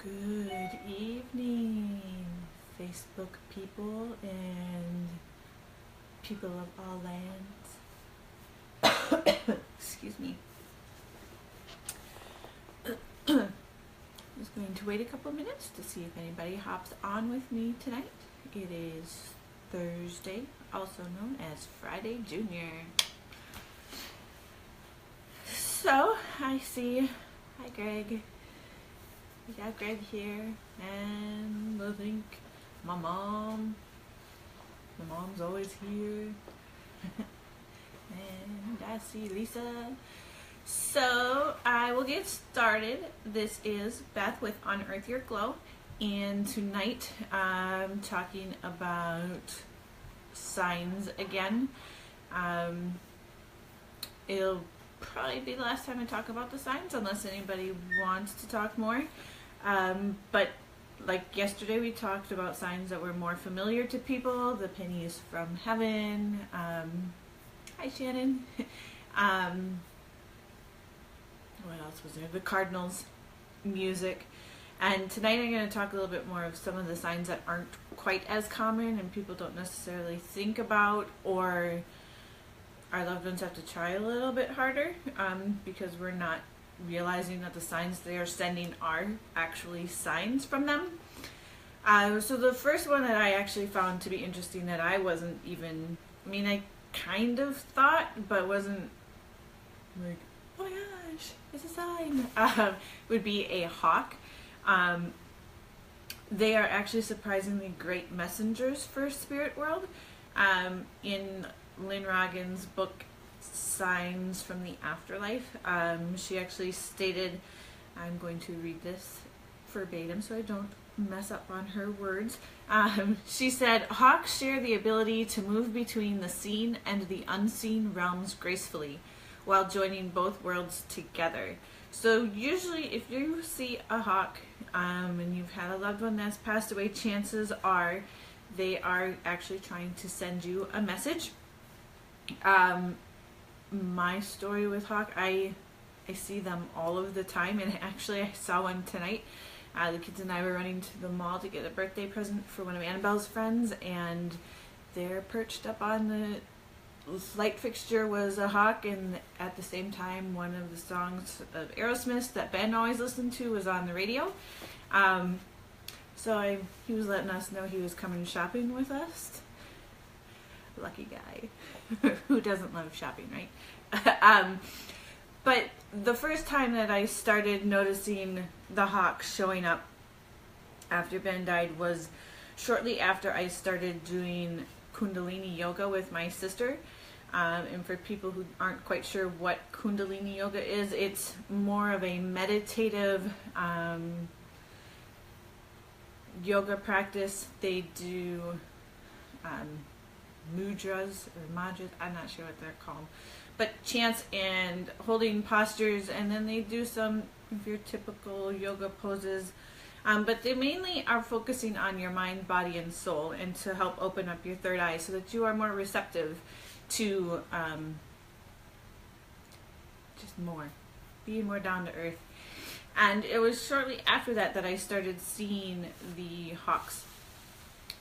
Good evening, Facebook people and people of all lands. Excuse me. Just going to wait a couple minutes to see if anybody hops on with me tonight. It is Thursday, also known as Friday Junior. So, I see, hi Greg. We got Greg here, and I think my mom. My mom's always here. And I see Lisa. So I will get started. This is Beth with Unearth Your Glow, and tonight I'm talking about signs again. It'll probably be the last time I talk about the signs, unless anybody wants to talk more. But like yesterday, we talked about signs that were more familiar to people. The pennies from heaven. Hi, Shannon. What else was there? The cardinals, music. And tonight I'm going to talk a little bit more of some of the signs that aren't quite as common and people don't necessarily think about, or our loved ones have to try a little bit harder because we're not realizing that the signs they are sending are actually signs from them. So the first one that I actually found to be interesting that I wasn't even, I kind of thought, but wasn't like, oh my gosh, it's a sign, would be a hawk. They are actually surprisingly great messengers for spirit world. In Lynn Roggen's book, Signs from the Afterlife, she actually stated, I'm going to read this verbatim so I don't mess up on her words. She said, hawks share the ability to move between the seen and the unseen realms gracefully while joining both worlds together. So usually if you see a hawk and you've had a loved one that's passed away, chances are they are actually trying to send you a message. My story with hawk, I see them all of the time, and actually I saw one tonight. The kids and I were running to the mall to get a birthday present for one of Annabelle's friends, and they're perched up on the light fixture was a hawk, and at the same time one of the songs of Aerosmith that Ben always listened to was on the radio. So he was letting us know he was coming shopping with us. Lucky guy. Who doesn't love shopping, right? But the first time that I started noticing the hawk showing up after Ben died was shortly after I started doing Kundalini yoga with my sister. And for people who aren't quite sure what Kundalini yoga is, it's more of a meditative yoga practice. They do mudras or madras, I'm not sure what they're called, but chants and holding postures, and then they do some of your typical yoga poses, but they mainly are focusing on your mind, body, and soul, and to help open up your third eye so that you are more receptive to just being more down to earth. And it was shortly after that that I started seeing the hawks,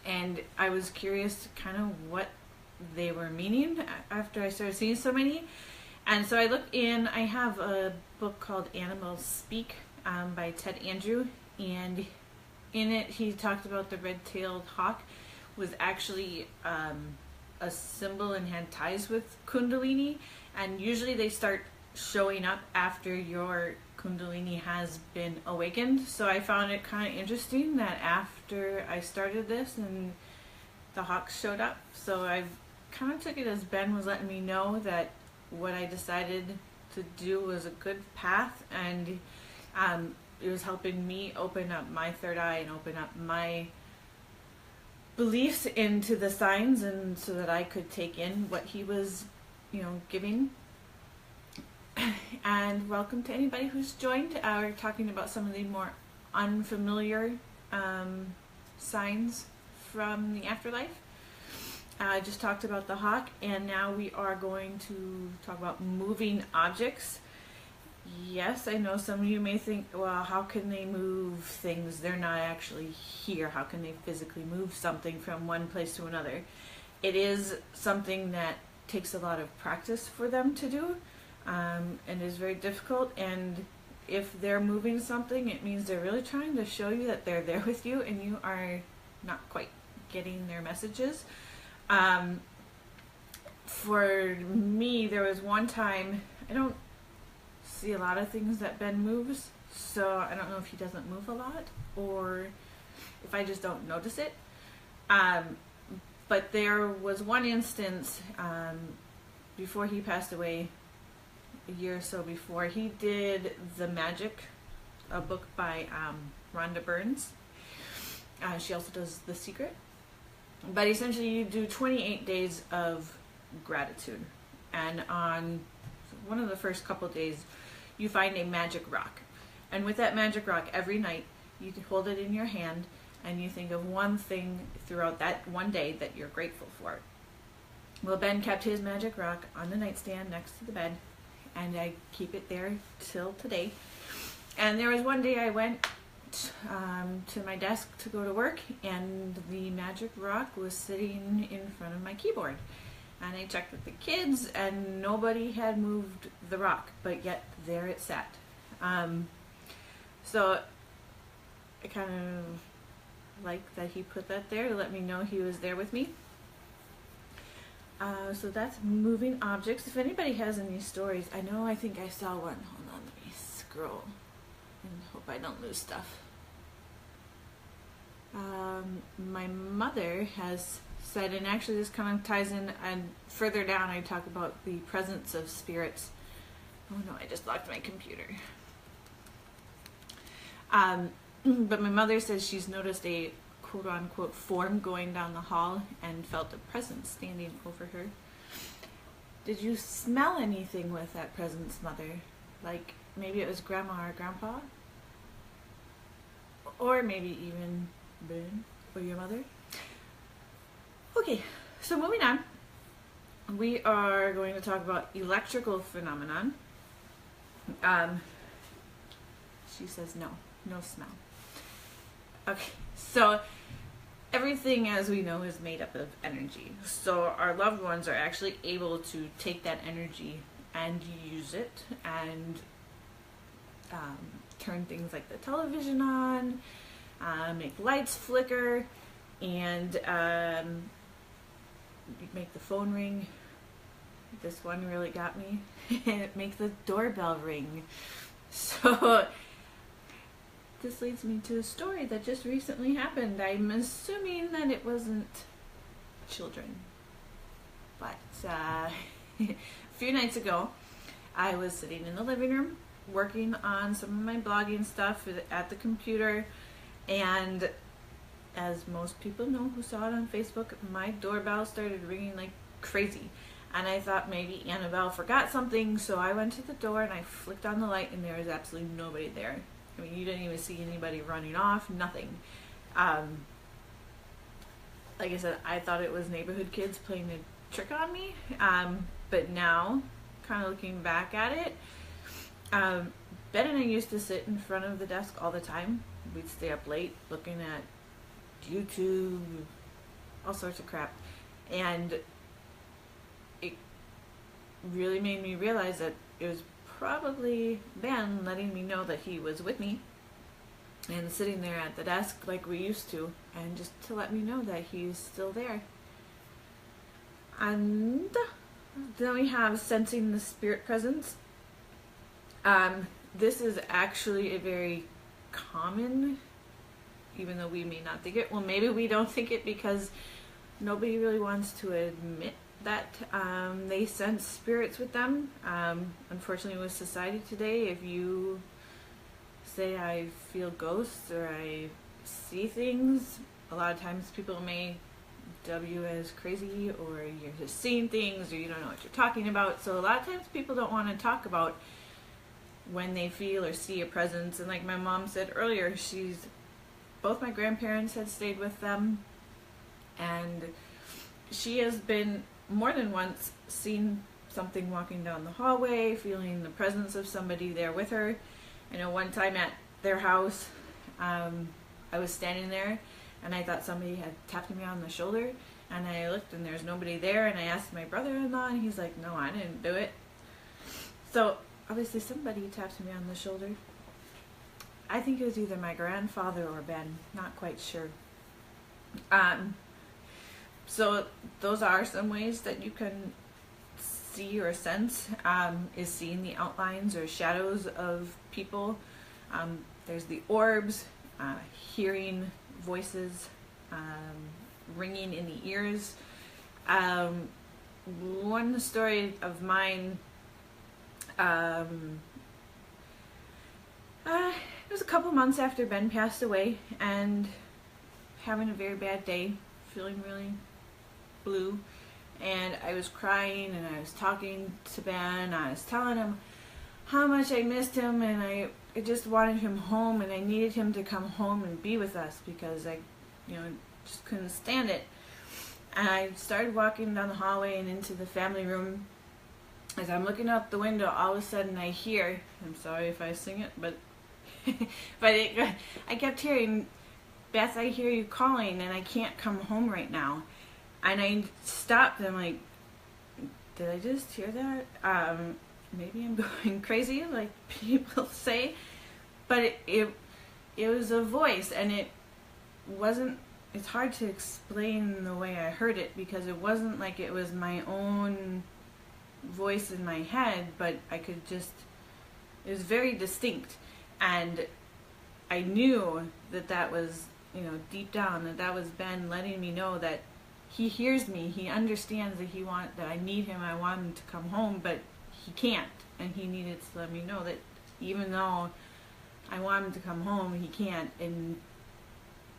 and I was curious kind of what they were meaning after I started seeing so many. And so I looked in, I have a book called Animals Speak by Ted Andrew, and in it he talked about the red-tailed hawk was actually a symbol and had ties with Kundalini, and usually they start showing up after your Kundalini has been awakened. So I found it kind of interesting that after I started this and the hawks showed up, so I've kind of took it as Ben was letting me know that what I decided to do was a good path, and it was helping me open up my third eye and open up my beliefs into the signs, and so that I could take in what he was, giving. And welcome to anybody who's joined. We're talking about some of the more unfamiliar signs from the afterlife. I just talked about the hawk, and now we are going to talk about moving objects. yes, I know some of you may think, well, how can they move things? They're not actually here. How can they physically move something from one place to another? It is something that takes a lot of practice for them to do, and is very difficult. And if they're moving something, it means they're really trying to show you that they're there with you, and you are not quite getting their messages. For me, there was one time, I don't see a lot of things that Ben moves, so I don't know if he doesn't move a lot or if I just don't notice it. But there was one instance before he passed away, a year or so before, he did The Magic, a book by Rhonda Burns. She also does The Secret. But essentially you do 28 days of gratitude. And on one of the first couple days, you find a magic rock. And with that magic rock, every night, you can hold it in your hand and you think of one thing throughout that one day that you're grateful for. Well, Ben kept his magic rock on the nightstand next to the bed, and I keep it there till today. And there was one day I went to my desk to go to work, and the magic rock was sitting in front of my keyboard. And I checked with the kids, and nobody had moved the rock, but yet there it sat. So I kind of like that he put that there to let me know he was there with me. So that's moving objects. If anybody has any stories, I think I saw one. Hold on, let me scroll and hope I don't lose stuff. My mother has said, and actually this kind of ties in, and further down I talk about the presence of spirits. Oh no, I just locked my computer. But my mother says she's noticed a quote-unquote form going down the hall and felt a presence standing over her. Did you smell anything with that presence, Mother? Like maybe it was Grandma or Grandpa? Or maybe even Ben or your mother? Okay, so moving on. We are going to talk about electrical phenomenon. She says no smell. Okay, so everything, as we know, is made up of energy. So our loved ones are actually able to take that energy and use it and turn things like the television on, make lights flicker, and make the phone ring. This one really got me. Make the doorbell ring. So this leads me to a story that just recently happened. I'm assuming that it wasn't children. But a few nights ago, I was sitting in the living room working on some of my blogging stuff at the computer, and as most people know who saw it on Facebook, my doorbell started ringing like crazy. And I thought maybe Annabelle forgot something, so I went to the door and I flicked on the light, and there was absolutely nobody there. I mean, you didn't even see anybody running off, nothing. Like I said, I thought it was neighborhood kids playing a trick on me. But now, kind of looking back at it, Ben and I used to sit in front of the desk all the time. We'd stay up late looking at YouTube, all sorts of crap. And it really made me realize that it was probably Ben letting me know that he was with me and sitting there at the desk like we used to, and just to let me know that he's still there. And then we have sensing the spirit presence. This is actually a very common, even though we may not think it. Well, maybe we don't think it because nobody really wants to admit that they sense spirits with them. Unfortunately, with society today, if you say I feel ghosts or I see things, a lot of times people may dub you as crazy, or you're just seeing things, or you don't know what you're talking about. So a lot of times people don't want to talk about when they feel or see a presence. And like my mom said earlier, both my grandparents had stayed with them, and she has been more than once seen something walking down the hallway, feeling the presence of somebody there with her. I know one time at their house, I was standing there and I thought somebody had tapped me on the shoulder, and I looked and there's nobody there, and I asked my brother-in-law and he's like, no, I didn't do it. So obviously somebody tapped me on the shoulder. I think it was either my grandfather or Ben, not quite sure. So those are some ways that you can see or sense, is seeing the outlines or shadows of people. There's the orbs, hearing voices, ringing in the ears. One story of mine, it was a couple months after Ben passed away, and having a very bad day, feeling really blue, and I was crying and I was talking to Ben. I was telling him how much I missed him, and I just wanted him home, and I needed him to come home and be with us because I just couldn't stand it. And I started walking down the hallway and into the family room. As I'm looking out the window, all of a sudden I hear, I'm sorry if I sing it, but I kept hearing, Beth, I hear you calling and I can't come home right now. And I stopped and I'm like, did I just hear that? Maybe I'm going crazy, like people say. But it was a voice, and it wasn't, it's hard to explain the way I heard it, because it wasn't like it was my own voice in my head, but I could just, it was very distinct. And I knew that was, deep down, that was Ben letting me know that he hears me, he understands that I need him, I want him to come home, but he can't. And he needed to let me know that even though I want him to come home, he can't,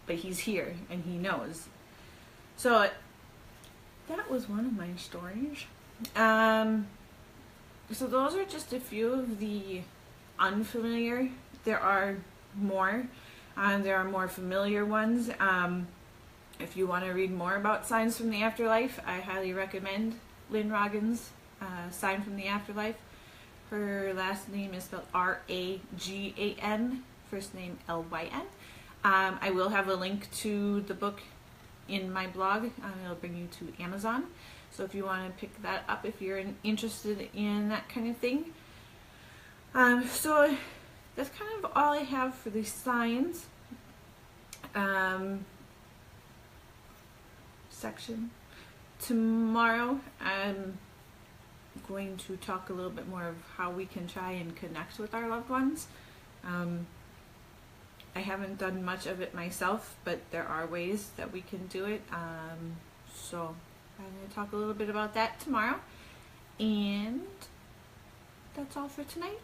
but he's here and he knows. So that was one of my stories. So those are just a few of the unfamiliar. There are more. There are more familiar ones. If you want to read more about Signs from the Afterlife, I highly recommend Lynn Roggins' Sign from the Afterlife. Her last name is spelled R-A-G-A-N, first name L-Y-N. I will have a link to the book in my blog. It'll bring you to Amazon. So if you want to pick that up, if you're interested in that kind of thing. So that's kind of all I have for the signs section. Tomorrow I'm going to talk a little bit more of how we can try and connect with our loved ones. I haven't done much of it myself, but there are ways that we can do it. So I'm going to talk a little bit about that tomorrow. And that's all for tonight.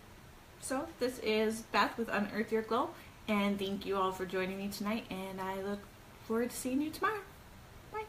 So this is Beth with Unearth Your Glow, and thank you all for joining me tonight, and I look forward to seeing you tomorrow. Bye.